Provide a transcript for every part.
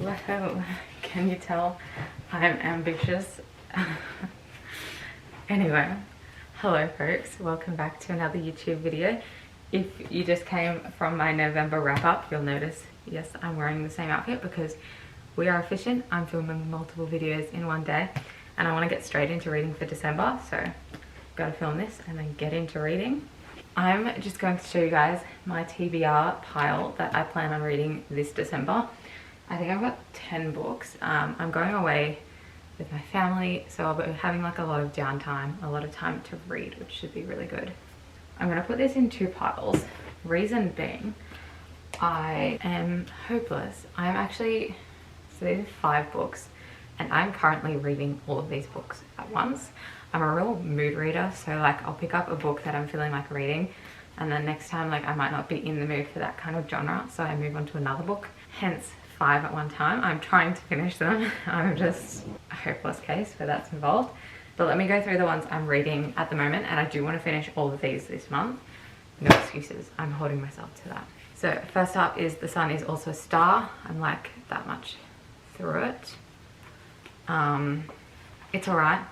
Well, can you tell I'm ambitious? Anyway, hello folks, welcome back to another YouTube video. If you just came from my November wrap up, you'll notice, yes, I'm wearing the same outfit because we are efficient. I'm filming multiple videos in one day and I want to get straight into reading for December, so gotta film this and then get into reading. I'm just going to show you guys my TBR pile that I plan on reading this December. I think I've got 10 books. I'm going away with my family, so I'll be having like a lot of downtime, a lot of time to read, which should be really good. I'm gonna put this in two piles. Reason being, I am hopeless. I'm actually, so these are 5 books, and I'm currently reading all of these books at once. I'm a real mood reader, so like I'll pick up a book that I'm feeling like reading, and then next time like I might not be in the mood for that kind of genre, so I move on to another book. Hence 5 at one time. I'm trying to finish them. I'm just a hopeless case where that's involved. But let me go through the ones I'm reading at the moment, and I do want to finish all of these this month. No excuses. I'm holding myself to that. So first up is The Sun Is Also a Star. I'm like that much through it. It's alright.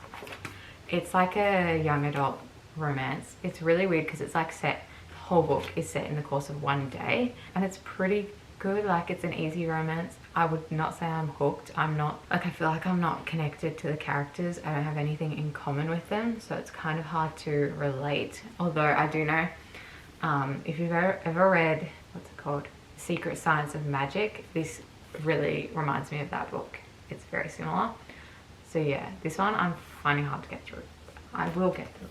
It's like a young adult romance. It's really weird because it's like set, the whole book is set in the course of one day, and it's pretty good. Like, it's an easy romance. I would not say I'm hooked. I'm not, like, I feel like I'm not connected to the characters. I don't have anything in common with them, so it's kind of hard to relate. Although I do know, if you've ever read, what's it called, Secret Science of Magic, this really reminds me of that book. It's very similar. So yeah, this one I'm finding hard to get through. I will get through.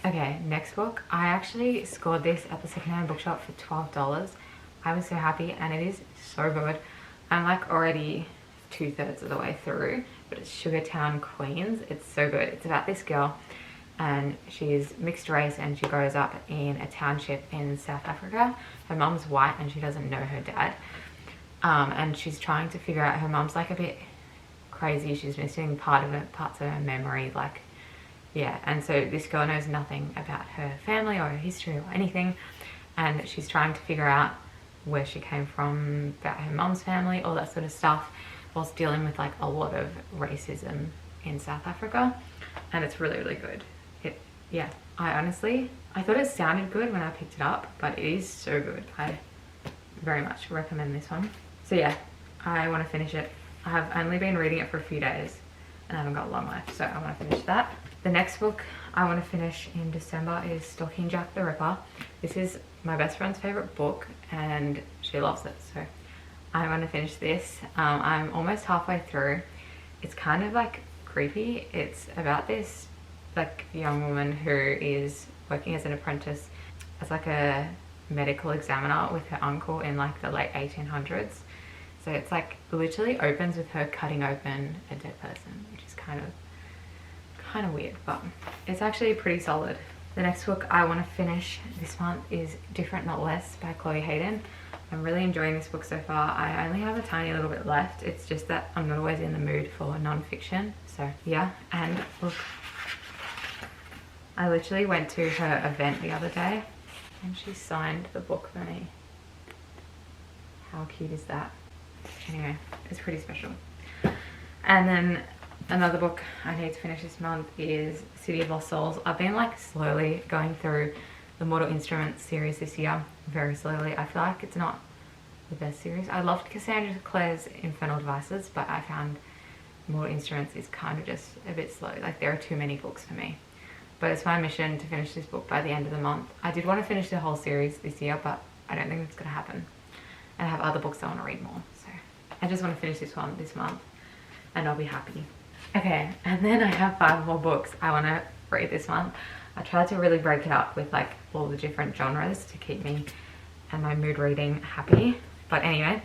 Okay, next book. I actually scored this at the secondhand bookshop for $12. I was so happy, and it is so good. I'm like already 2/3 of the way through, but it's Sugartown Queens. It's so good. It's about this girl, and she's mixed race, and she grows up in a township in South Africa. Her mum's white and she doesn't know her dad, and she's trying to figure out, her mum's like a bit crazy. She's missing parts of her memory, like, yeah. And so this girl knows nothing about her family or her history or anything, and she's trying to figure out where she came from, about her mum's family, all that sort of stuff, whilst dealing with like a lot of racism in South Africa. And it's really, really good. Yeah, I thought it sounded good when I picked it up, but it is so good. I very much recommend this one. So yeah, I want to finish it. I have only been reading it for a few days and I haven't got long left, so I want to finish that. The next book I want to finish in December is Stalking Jack the Ripper. This is my best friend's favorite book and she loves it, so I want to finish this. I'm almost halfway through. It's kind of like creepy. It's about this like young woman who is working as an apprentice as like a medical examiner with her uncle in like the late 1800s. So it's like literally opens with her cutting open a dead person, which is kind of weird, but it's actually pretty solid. The next book I want to finish this month is Different Not Less by Chloe Hayden. I'm really enjoying this book so far. I only have a tiny little bit left. It's just that I'm not always in the mood for non-fiction. So yeah, and look, I literally went to her event the other day and she signed the book for me. How cute is that? Anyway, it's pretty special. And then another book I need to finish this month is City of Lost Souls. I've been like slowly going through the Mortal Instruments series this year, very slowly. I feel like it's not the best series. I loved Cassandra Clare's Infernal Devices, but I found Mortal Instruments is kind of just a bit slow. Like, there are too many books for me. But it's my mission to finish this book by the end of the month. I did want to finish the whole series this year, but I don't think that's going to happen. And I have other books I want to read more, so I just want to finish this one this month and I'll be happy. Okay, and then I have 5 more books I want to read this month. I tried to really break it up with like all the different genres to keep me and my mood reading happy. But anyway,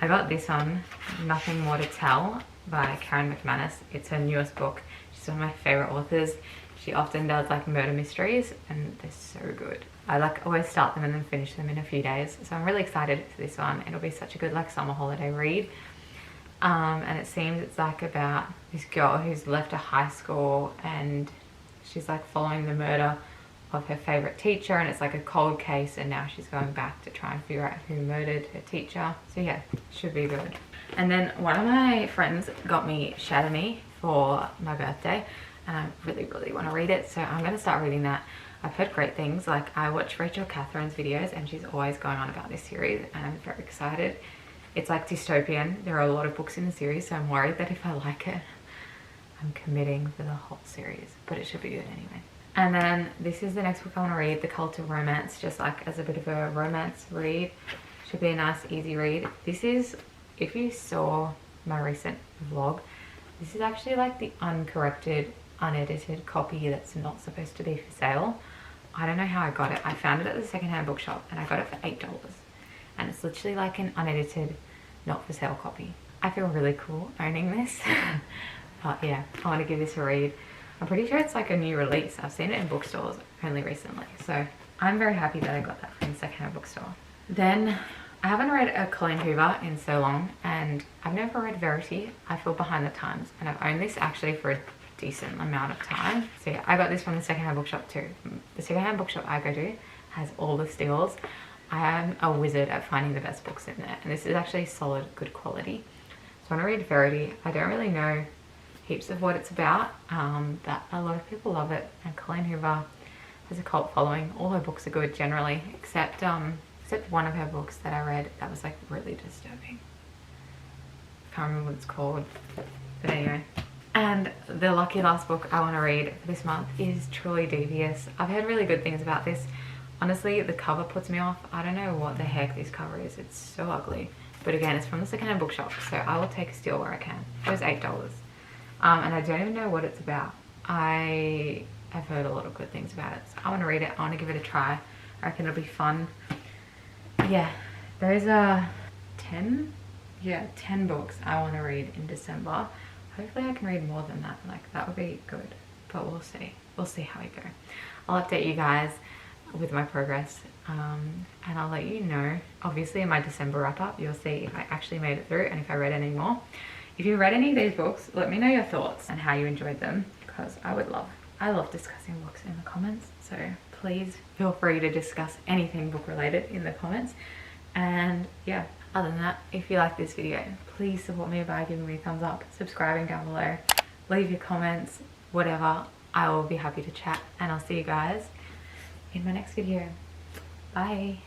I got this one, Nothing More to Tell by Karen McManus. It's her newest book. She's one of my favorite authors. She often does like murder mysteries and they're so good. I like always start them and then finish them in a few days. So I'm really excited for this one. It'll be such a good like summer holiday read. And it seems it's like about this girl who's left a high school and she's like following the murder of her favorite teacher, and it's like a cold case, and now she's going back to try and figure out who murdered her teacher. So yeah, should be good. And then one of my friends got me Shatter Me for my birthday, and I really want to read it, so I'm going to start reading that. I've heard great things. Like, I watch Rachel Catherine's videos and she's always going on about this series, and I'm very excited. It's like dystopian. There are a lot of books in the series, so I'm worried that if I like it, I'm committing for the whole series, but it should be good anyway. And then this is the next book I want to read, The Cult of Romance, just like as a bit of a romance read. Should be a nice, easy read. This is, if you saw my recent vlog, this is actually like the uncorrected, unedited copy that's not supposed to be for sale. I don't know how I got it. I found it at the secondhand bookshop and I got it for $8. And it's literally like an unedited, not for sale copy. I feel really cool owning this. But yeah, I want to give this a read. I'm pretty sure it's like a new release. I've seen it in bookstores only recently. So I'm very happy that I got that from the secondhand bookstore. Then I haven't read a Colleen Hoover in so long, and I've never read Verity. I feel behind the times, and I've owned this actually for a decent amount of time. So yeah, I got this from the secondhand bookshop too. The secondhand bookshop I go to has all the steals. I am a wizard at finding the best books in there, and this is actually solid, good quality. So I want to read Verity. I don't really know heaps of what it's about, but a lot of people love it, and Colleen Hoover has a cult following. All her books are good generally, except one of her books that I read that was like really disturbing. Can't remember what it's called, but anyway. And the lucky last book I want to read for this month is Truly Devious. I've heard really good things about this. Honestly, the cover puts me off. I don't know what the heck this cover is. It's so ugly. But again, it's from the secondhand bookshop, so I will take a steal where I can. It was $8. And I don't even know what it's about. I have heard a lot of good things about it, so I want to read it. I want to give it a try. I reckon it'll be fun. Yeah, those are 10 books I want to read in December. Hopefully I can read more than that. Like, that would be good, but we'll see how we go. I'll update you guys with my progress, and I'll let you know. Obviously in my December wrap up you'll see if I actually made it through and if I read any more. If you read any of these books, let me know your thoughts and how you enjoyed them, because I love discussing books in the comments. So please feel free to discuss anything book related in the comments. And yeah, other than that, if you like this video, please support me by giving me a thumbs up, subscribing down below, leave your comments, whatever. I will be happy to chat, and I'll see you guys in my next video. Bye.